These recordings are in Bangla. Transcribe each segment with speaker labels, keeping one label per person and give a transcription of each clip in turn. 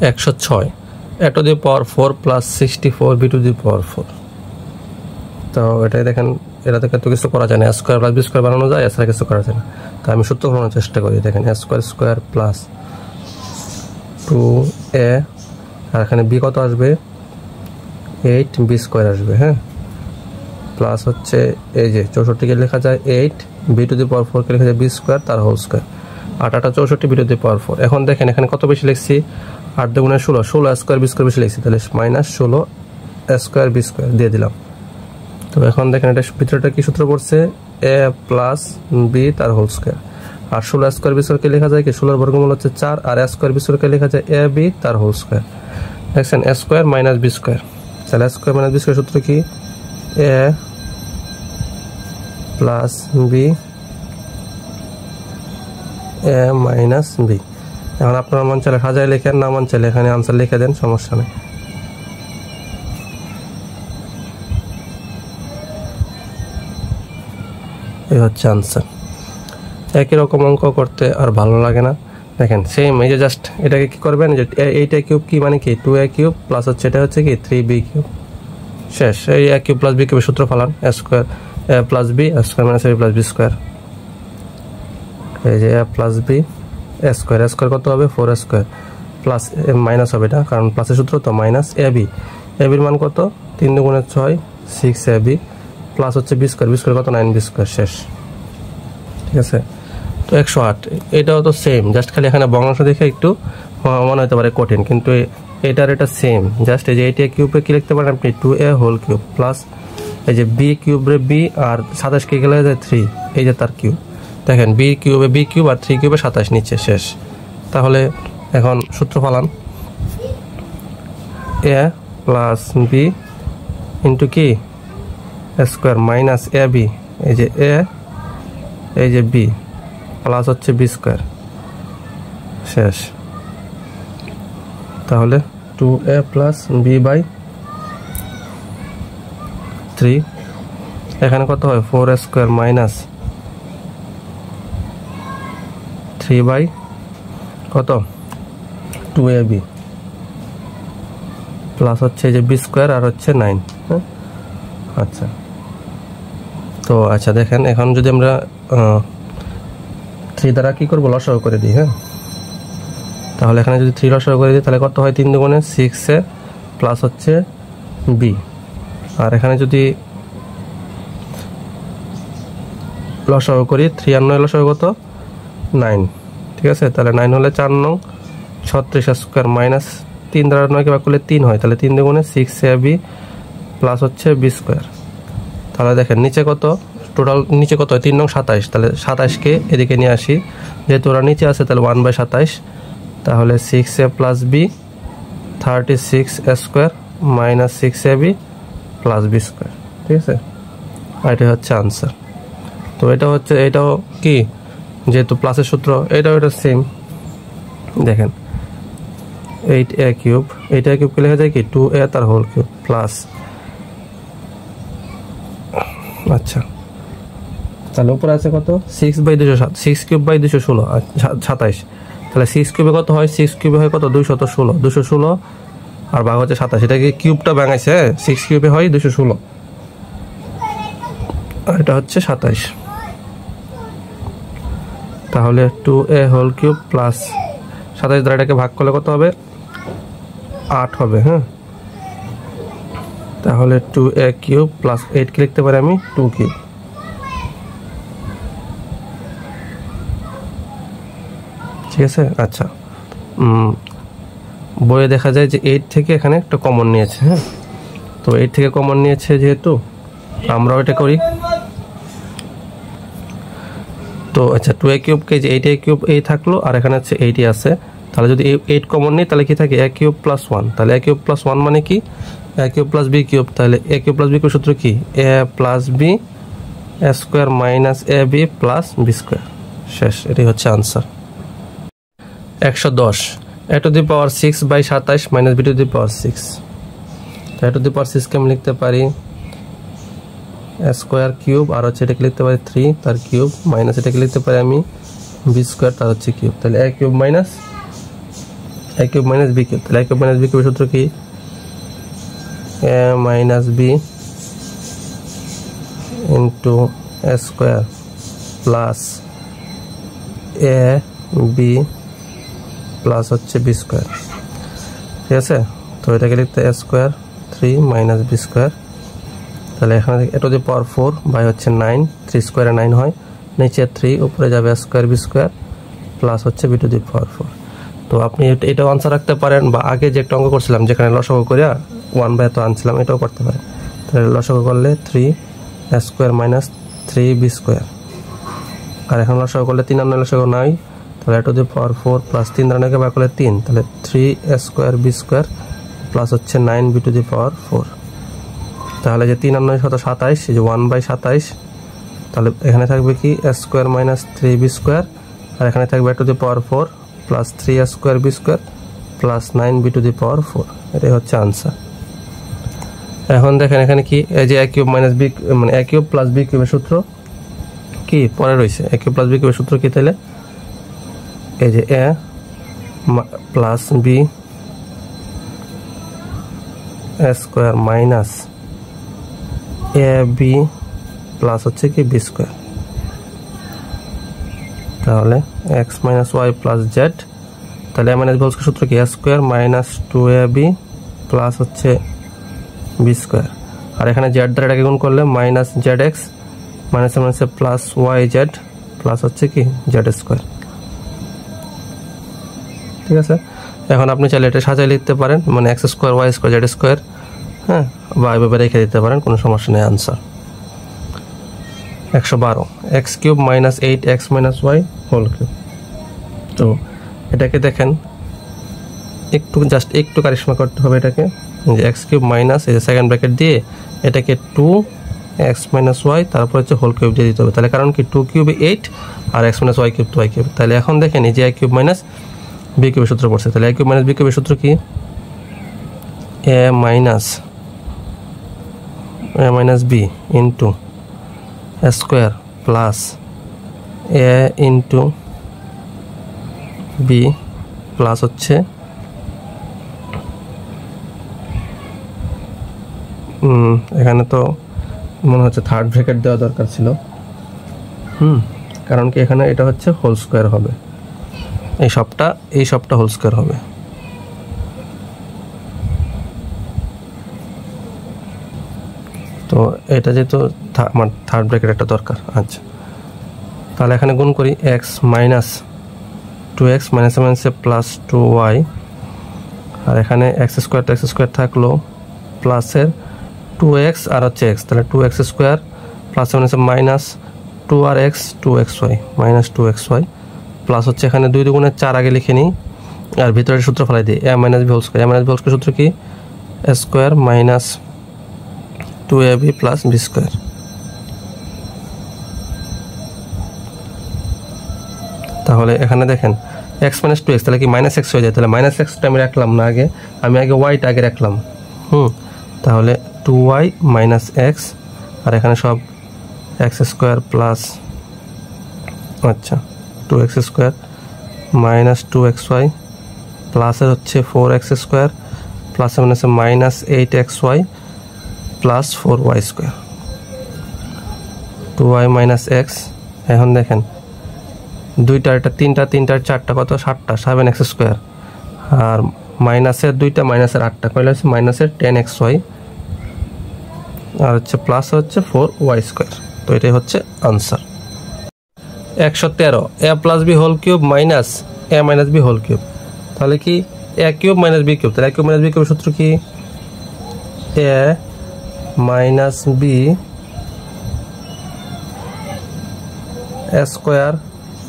Speaker 1: 106 a to the power 4 plus 64 b to the power 4। তো এটাই দেখেন, এটা থেকে তো কিছু করা যায় না, a square plus b square বানানো যায়, এছাড়া কিছু করা যায় না। তো আমি সূত্র বানানোর চেষ্টা করি। দেখেন a square square plus 2a, আর এখানে b কত আসবে 8b স্কয়ার আসবে, হ্যাঁ, প্লাস হচ্ছে এই যে 64 কে লেখা যায় 8b টু দি পাওয়ার 4 কে লেখা যায় b স্কয়ার তার whole square, 8 8 64 b to the power 4। এখন দেখেন এখানে কত বেশি লিখছি, 8 দুগুণে 16, 16 স্কয়ার b স্কয়ার বেশি লিখছি, তাহলে মাইনাস 16 স্কয়ার b স্কয়ার দিয়ে দিলাম। তো এখন দেখেন এটা ভিতরটা কি সূত্র পড়ছে, a প্লাস b তার হোল স্কয়ার, আর 16 স্কয়ার b স্কয়ার কে লেখা যায় কি, 16 এর বর্গমূল হচ্ছে 4, আর a স্কয়ার b স্কয়ার কে লেখা যায় ab তার হোল স্কয়ার। দেখছেন a square minus b square, তাহলে a square minus b square সূত্র কি, a plus b a minus b। এখন আপনার মন চাইলে সাজায় লেখেন, না মন চাইলে এখানে আনসার লিখে দেন, সমস্যা নেই। এই হচ্ছে আনসার। একই রকম অঙ্ক করতে আর ভালো লাগে না। দেখেন সেম, এই যে জাস্ট এটাকে কি করবেন, যে এইটা কিউব কি মানে কি 2a কিউব প্লাস হচ্ছে এটা হচ্ছে কি 3b কিউব, শেষ। এই a কিউব প্লাস b কিউবের সূত্র ফলান, a square a plus b a square minus a plus b square. এই যে a plus b a square, a square কত হবে 4a স্কয়ার প্লাস মাইনাস হবে এটা, কারণ প্লাসের সূত্র তো, মাইনাস ab, ab এর মান কত 3 দুগুণে 6 6ab প্লাস হচ্ছে b স্কয়ার, b স্কয়ার কত 9b স্কয়ার, শেষ। ঠিক আছে, তো 108 এটাও তো সেম, জাস্ট খালি এখানে ভগ্নাংশ দেখে একটু মনে হতে পারে কঠিন, কিন্তু এটার এটা সেম। জাস্ট এই যে এইটা কিউবে কি লিখতে পারেন আপনি 2a হোল কিউব প্লাস এই যে b কিউবে b আর 27 কে গেলে যায় 3, এই যে তার কিউব। দেখেন b কিউবে b কিউব আর 3 কিউবে 27 নিচে, শেষ। তাহলে এখন সূত্র ফলান, a প্লাস b ইনটু কি স্কয়ার মাইনাস ab, এই যে a এই যে b প্লাস হচ্ছে b স্কয়ার, শেষ। তাহলে 2a প্লাস b বাই 3, এখানে কত হয় 4a স্কয়ার মাইনাস 3 বাই কত 2ab প্লাস হচ্ছে যে b স্কয়ার আর হচ্ছে 9, হ্যাঁ, আচ্ছা। তো আচ্ছা দেখেন এখন যদি আমরা 3 দ্বারা কি করব, লসাগু করে দিই, হ্যাঁ, তাহলে এখানে যদি 3 লসাগু করে দিই তাহলে কত হয় 3 দুগুণে 6a প্লাস হচ্ছে b, আর এখানে যদি লসাগু করি 3 আর 9 লসাগু কত 9, ঠিক আছে, তাহলে 9 হলে 4 9 36 স্কয়ার মাইনাস 3 দ্বারা 9 কে ভাগ করলে 3 হয়, তাহলে 3 দুগুণে 6ab প্লাস হচ্ছে b স্কয়ার। তাহলে দেখেন নিচে কত, টোটাল নিচে কত হয় 3 9 27, তাহলে 27 কে এদিকে নিয়ে আসি, যেহেতু ওরা নিচে আছে তাহলে 1/27, তাহলে 6a plus b 36 square minus 6ab plus b square, ঠিক আছে, এটা হচ্ছে আনসার। তো এটা হচ্ছে, এটাও কি যেহেতু প্লাসের সূত্র, এটাও এটা সেম। দেখেন 8a কিউব, 8a কিউব কে লেখা যায় কি 2a তার হোল কিউব প্লাস, আচ্ছা, তাহলে উপরে আছে কত 6/207, 6 কিউব বাই 216 27, তাহলে 6 কিউবে কত হয়, 6 কিউবে হয় কত 216 আর ভাগ হচ্ছে 27, এটা কি কিউবটা ভাঙাইছে, 6 কিউবে হয় 216 আর এটা হচ্ছে 27, তাহলে 2a হোল কিউব প্লাস 27 দ্বারা এটাকে ভাগ করলে কত হবে 8 হবে, হ্যাঁ, তাহলে 2a কিউব প্লাস 8 কে লিখতে পারি আমি 2 কিউব, ঠিক আছে। আচ্ছা, বইয়ে দেখা যায় যে 8 থেকে এখানে একটা কমন নিয়েছে, হ্যাঁ, তো 8 থেকে কমন নিয়েছে যেহেতু আমরাও এটা করি। তো আচ্ছা 2a কিউবকে যে 8a কিউব এই থাকলো আর এখানে হচ্ছে 8ই আছে, তাহলে যদি 8 কমন নিই তাহলে কি থাকে a কিউব প্লাস 1, তাহলে a কিউব প্লাস 1 মানে কি a cube plus b cube, তাহলে a cube plus b cube সূত্র কি a plus b square minus ab plus b square, শেষ। এটাই হচ্ছে answer. 110 a to the power 6/27 minus b to the power 6, a to the power 6 কে আমি লিখতে পারি স্কয়ার কিউব, আর হচ্ছে এটাকে লিখতে পারি 3 তার কিউব মাইনাস এটাকে লিখতে পারি আমি b স্কয়ার তার হচ্ছে কিউব, তাহলে a cube minus a cube minus B cube, তাহলে a কিউব মাইনাস বি কিউবের সূত্র কি a minus B into a square plus a B plus হচ্ছে বি স্কোয়ার। ঠিক আছে, তো এটাকে লিখতে a square 3 minus B square, তাহলে এখানে এ টু দি পাওয়ার 4 বাই হচ্ছে 9, 3 স্কোয়ারে 9 হয়, নিচে 3 উপরে যাবে a square B square plus হচ্ছে বি টু দি পাওয়ার 4। তো আপনি এটাও আনসার রাখতে পারেন, বা আগে যে একটা অঙ্ক করছিলাম যেখানে লসাগু করে 1 বাই এত আনছিলাম, এটাও করতে পারেন। তাহলে লসাগু করলে 3 a square minus 3 B square, আর এখন লসাগু করলে 3 আর 9 লসাগু 9, তাহলে এ টু দি পাওয়ার 4 প্লাস 3 দ্বারা 9কে ভাগ করলে 3, তাহলে 3 a square B square plus হচ্ছে 9 বি টু দি পাওয়ার 4। তাহলে যে 3 আর 9 শত 27, এই যে 1 বাই 27, তাহলে এখানে থাকবে কি a square minus 3 B square, আর এখানে থাকবে A to the power 4 plus 3 a square B square plus 9 B to the power 4। এটাই হচ্ছে আনসার। এখন দেখেন এখানে কি, এই যে a কিউব মাইনাস বি মানে a কিউব প্লাস বি কিউবের সূত্র কি পরে রয়েছে, a কিউব প্লাস বি কিউবের সূত্র কি, তাহলে এই যে a plus B a square minus a B plus হচ্ছে কি বি স্কোয়ার, তাহলে x minus Y plus Z, তাহলে a মাইনাস বি হোল সূত্র কি a square minus 2ab plus হচ্ছে বি স্কোয়ার, আর এখানে জেড দ্বারা এটাকে গুণ করলে মাইনাস জেড এক্স মাইনাস মাইনাসে প্লাস ওয়াই জেড প্লাস হচ্ছে কি জেড স্কোয়ার। ঠিক আছে, এখন আপনি চাইলে এটা সাজাই লিখতে পারেন, মানে X square Y square Z square, হ্যাঁ, বা এভাবে রেখে দিতে পারেন, কোনো সমস্যা নেই। Answer 112 X cube minus 8 X minus Y whole cube. তো এটাকে দেখেন একটু কারিশমা করতে হবে, এটাকে যে এক্স কিউব মাইনাস এই যে সেকেন্ড ব্র্যাকেট দিয়ে এটাকে 2 এক্স মাইনাস ওয়াই তারপর হচ্ছে হোল কিউব দিয়ে দিতে হবে, তাহলে কারণ কি 2 কিউবে 8 আর X minus Y cube 2 Y cube. তাহলে এখন দেখেন এই যে a কিউব মাইনাস বি কিউবের সূত্র পড়ছে, তাহলে a কিউব মাইনাস বি কিউবের সূত্র কি a minus B into a square plus a into B plus হচ্ছে এখানে তো মনে হচ্ছে থার্ড ব্র্যাকেট দেওয়া দরকার ছিল, কারণ কি এখানে এটা হচ্ছে হোল স্কোয়ার হবে, এই সবটা হোল স্কোয়ার হবে। তো এটা যেহেতু আমার থার্ড ব্র্যাকেট একটা দরকার। আচ্ছা, তাহলে এখানে গুণ করি এক্স মাইনাস 2x মাইনাসে মাইনাসে প্লাস 2y, আর এখানে এক্স স্কোয়ার থাকলো প্লাসের 2x আর হচ্ছে x, তাহলে 2x স্কোয়ার প্লাস মাইনাসে মাইনাস 2 আর x 2xy minus 2xy plus হচ্ছে এখানে 2 দুগুণে 4 আগে লিখে নিই, আর ভিতরের সূত্র ফেলাই দিই a minus B whole square. a minus B whole square সূত্র কি a square minus 2ab plus B square. তাহলে এখানে দেখেন x মাইনাস 2x, তাহলে কি মাইনাস x হয়ে যায়, তাহলে মাইনাস এক্সটা আমি রাখলাম না, আমি আগে ওয়াইটা আগে রাখলাম। তাহলে 2y মাইনাস এক্স, আর এখানে সব এক্স স্কোয়ার প্লাস আচ্ছা 2x স্কোয়ার মাইনাস 2xy প্লাসের হচ্ছে 4x স্কোয়ার প্লাস মাইনাসে minus 8xy plus 4y square, 2y minus x. এখন দেখেন দুইটা, এটা তিনটার চারটা কত 7টা 7x স্কোয়ার, আর মাইনাসের 2টা মাইনাসের 8টা কয়লা হচ্ছে মাইনাসের 10xy, আর হচ্ছে প্লাস হচ্ছে 4y স্কোয়ার। তো এটাই হচ্ছে answer. 113 a plus B whole cube minus a minus B whole cube, তাহলে কি a cube minus B cube, তাহলে a কিউব মাইনাস বি কিউবের সূত্র কি a minus B square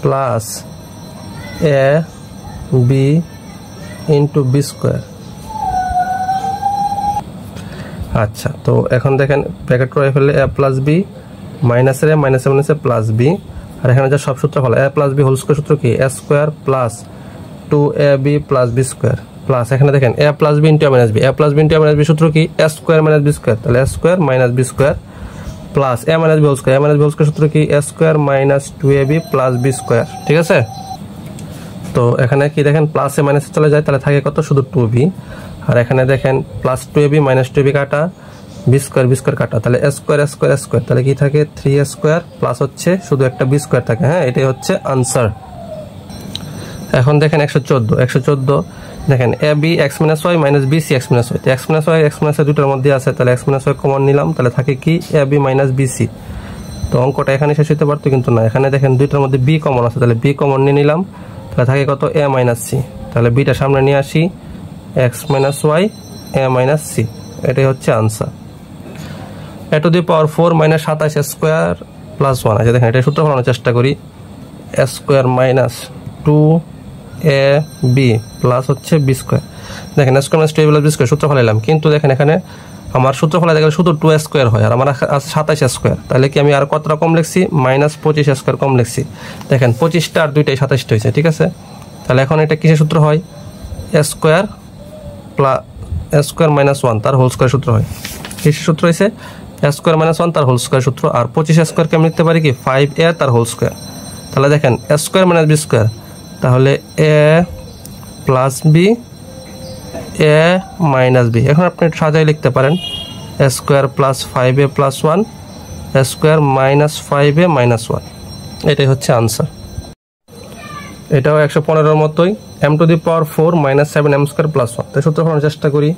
Speaker 1: plus a B into B square. আচ্ছা, তো এখন দেখেন ব্র্যাকেট করে ফেললে a প্লাস বি মাইনাসের a মাইনাসে মাইনাসে প্লাস বি, আর এখানে যা সব সূত্র ফেলা a plus B whole square সূত্র কি a square plus 2ab plus B square plus এখানে দেখেন a plus B into a minus B, a plus B into a minus B সূত্র কি a square minus B square, তাহলে a square minus B square plus a minus B whole square, a minus B whole square সূত্র কি a square minus 2ab plus B square. ঠিক আছে, তো এখানে কি দেখেন প্লাসে মাইনাসে চলে যায়, তাহলে থাকে কত শুধু 2b। আর এখানে দেখেন প্লাস 2ab মাইনাস 2b কাটা, বি স্কোয়ার কাটা, তাহলে স্কোয়ার, তাহলে কি থাকে 3a স্কোয়ার প্লাস হচ্ছে শুধু একটা বি স্কোয়ার থাকে। হ্যাঁ, এটাই হচ্ছে আনসার। এখন দেখেন 114 দেখেন A B X minus Y minus B C X minus Y, তো এক্স মাইনাস ওয়াই দুটোর মধ্যে আছে, তাহলে এক্স মাইনাস ওয়াই কমন নিলাম, তাহলে থাকে কি A B minus B C. তো অঙ্কটা এখানে শেষ হতে পারতো, কিন্তু না, এখানে দেখেন দুইটার মধ্যে বি কমন আছে, তাহলে বি কমন নিয়ে নিলাম, তাহলে থাকে কত এ মাইনাস সি। তাহলে বিটা সামনে নিয়ে আসি, X minus Y A minus C, এটাই হচ্ছে answer. A to the power 4 minus 27 square plus 1 আছে। দেখেন এটা সূত্র ফলানোর চেষ্টা করি, A square minus 2ab plus হচ্ছে বি স্কোয়ার। দেখেন square minus 2ab plus B square সূত্র ফলাইলাম, কিন্তু দেখেন এখানে আমার সূত্র ফলাইতে গেলে শুধু 2 স্কোয়ার হয়, আর আমার আছে 27 স্কোয়ার, তাহলে কি আমি আর কতটা কম লিখছি, মাইনাস 25 স্কোয়ার কম লিখছি। দেখেন 25টা আর দুইটাই 27টা হয়েছে, ঠিক আছে। তাহলে এখন এটা কিসের সূত্র হয়, এ স্কোয়ার মাইনাস 1 তার হোল স্কোয়ার সূত্র হয়। কিসের সূত্র হয়েছে, এ স্কোয়ার মাইনাস 1 তার হোল স্কোয়ার সূত্র। আর 25 স্কোয়ারকে আমি লিখতে পারি কি 5a তার হোল স্কোয়ার। তাহলে দেখেন A square minus B square, তাহলে A plus B A minus B. এখন আপনি সাজাই লিখতে পারেন A square plus 5a plus 1 A square minus 5a minus 1, এটাই হচ্ছে আনসার। এটাও 115-এর মতোই, M to the power 4 minus 7 M square plus 1। তাই সূত্র ফলানোর চেষ্টা করি,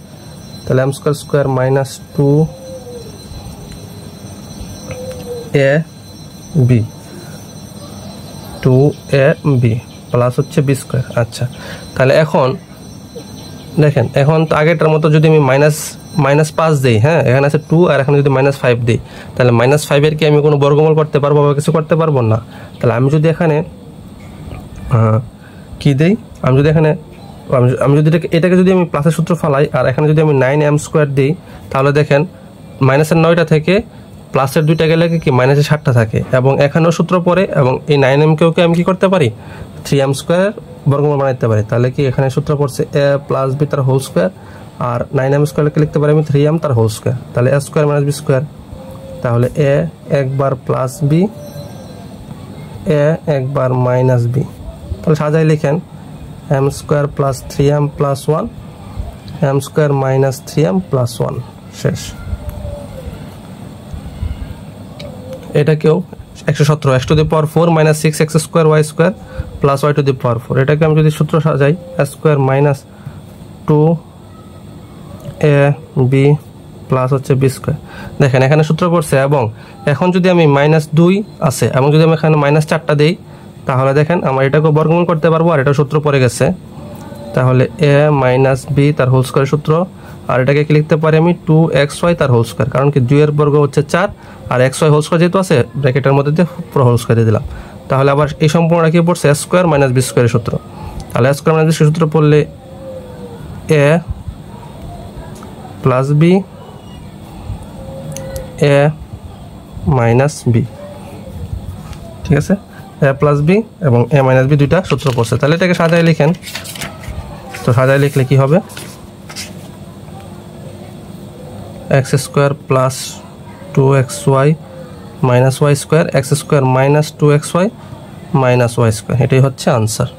Speaker 1: তাহলে M square square minus 2ab plus হচ্ছে বি স্কোয়ার। আচ্ছা, তাহলে এখন দেখেন, এখন তো আগেরটার মতো যদি আমি মাইনাস 5 দিই, হ্যাঁ এখানে আছে 2 আর এখানে যদি মাইনাস 5 দিই, তাহলে মাইনাস 5-এর কি আমি কোনো বর্গমূল করতে পারবো বা কিছু করতে পারবো না। তাহলে আমি যদি এখানে কি দেই, আমি যদি এটাকে যদি আমি প্লাসের সূত্র ফালাই আর এখানে যদি আমি 9m স্কোয়ার দিই, তাহলে দেখেন মাইনাসের 9টা থেকে প্লাসের 2টা গেলে কি মাইনাসের 7টা থাকে, এবং এখানেও সূত্র পড়ে, এবং এই 9m-কেও আমি কি করতে পারি 3m স্কোয়ার বর্গমূল বানাইতে পারি। তাহলে কি এখানে সূত্র পড়ছে এ প্লাস বি তার হোল স্কোয়ার, আর 9m স্কোয়ারকে লিখতে পারি আমি 3m তার হোল স্কোয়ার। তাহলে এ স্কোয়ার মাইনাস বি স্কোয়ার, তাহলে এ একবার প্লাস বি এ একবার মাইনাস বি। তাহলে সাজাই লিখেন M square plus 3m plus 1 M square minus 3m plus 1, শেষ। এটাকেও 117 x to the power 4 minus 6x square Y square plus Y to the power 4, এটাকে আমি যদি সূত্র সাজাই A square minus 2ab plus হচ্ছে বি স্কোয়ার। দেখেন এখানে সূত্র পড়ছে, এবং এখন যদি আমি মাইনাস 2 আছে এবং যদি আমি এখানে মাইনাস 4টা দিই, তাহলে দেখেন আমার এটাকে বর্গমূল করতে পারবো, আর এটা সূত্র পড়ে গেছে। তাহলে এ মাইনাস বি তার হোল স্কোয়ার সূত্র, আর এটাকে কি লিখতে পারি আমি 2xy তার হোল স্কোয়ার, কারণ কি 2 এর বর্গ হচ্ছে 4 আর xy হোল স্কোয়ার যেহেতু আছে ব্র্যাকেটের মধ্যে দিয়ে পুরো হোল স্কোয়ার দিয়ে দিলাম। তাহলে আবার এই সম্পূর্ণটা কি পড়ছে এ স্কোয়ার মাইনাস বি স্কোয়ারের সূত্র। তাহলে এ স্কোয়ার মাইনাস বি সূত্র পড়লে এ plus B A minus B, ঠিক আছে, এ প্লাস বি এবং এ মাইনাস বি দুইটা সূত্র পড়ছে। তাহলে এটাকে সাজায় লিখেন, তো সাজায় লিখলে কি হবে, X square plus 2xy minus Y square X square minus 2xy minus Y square, এটাই হচ্ছে আনসার।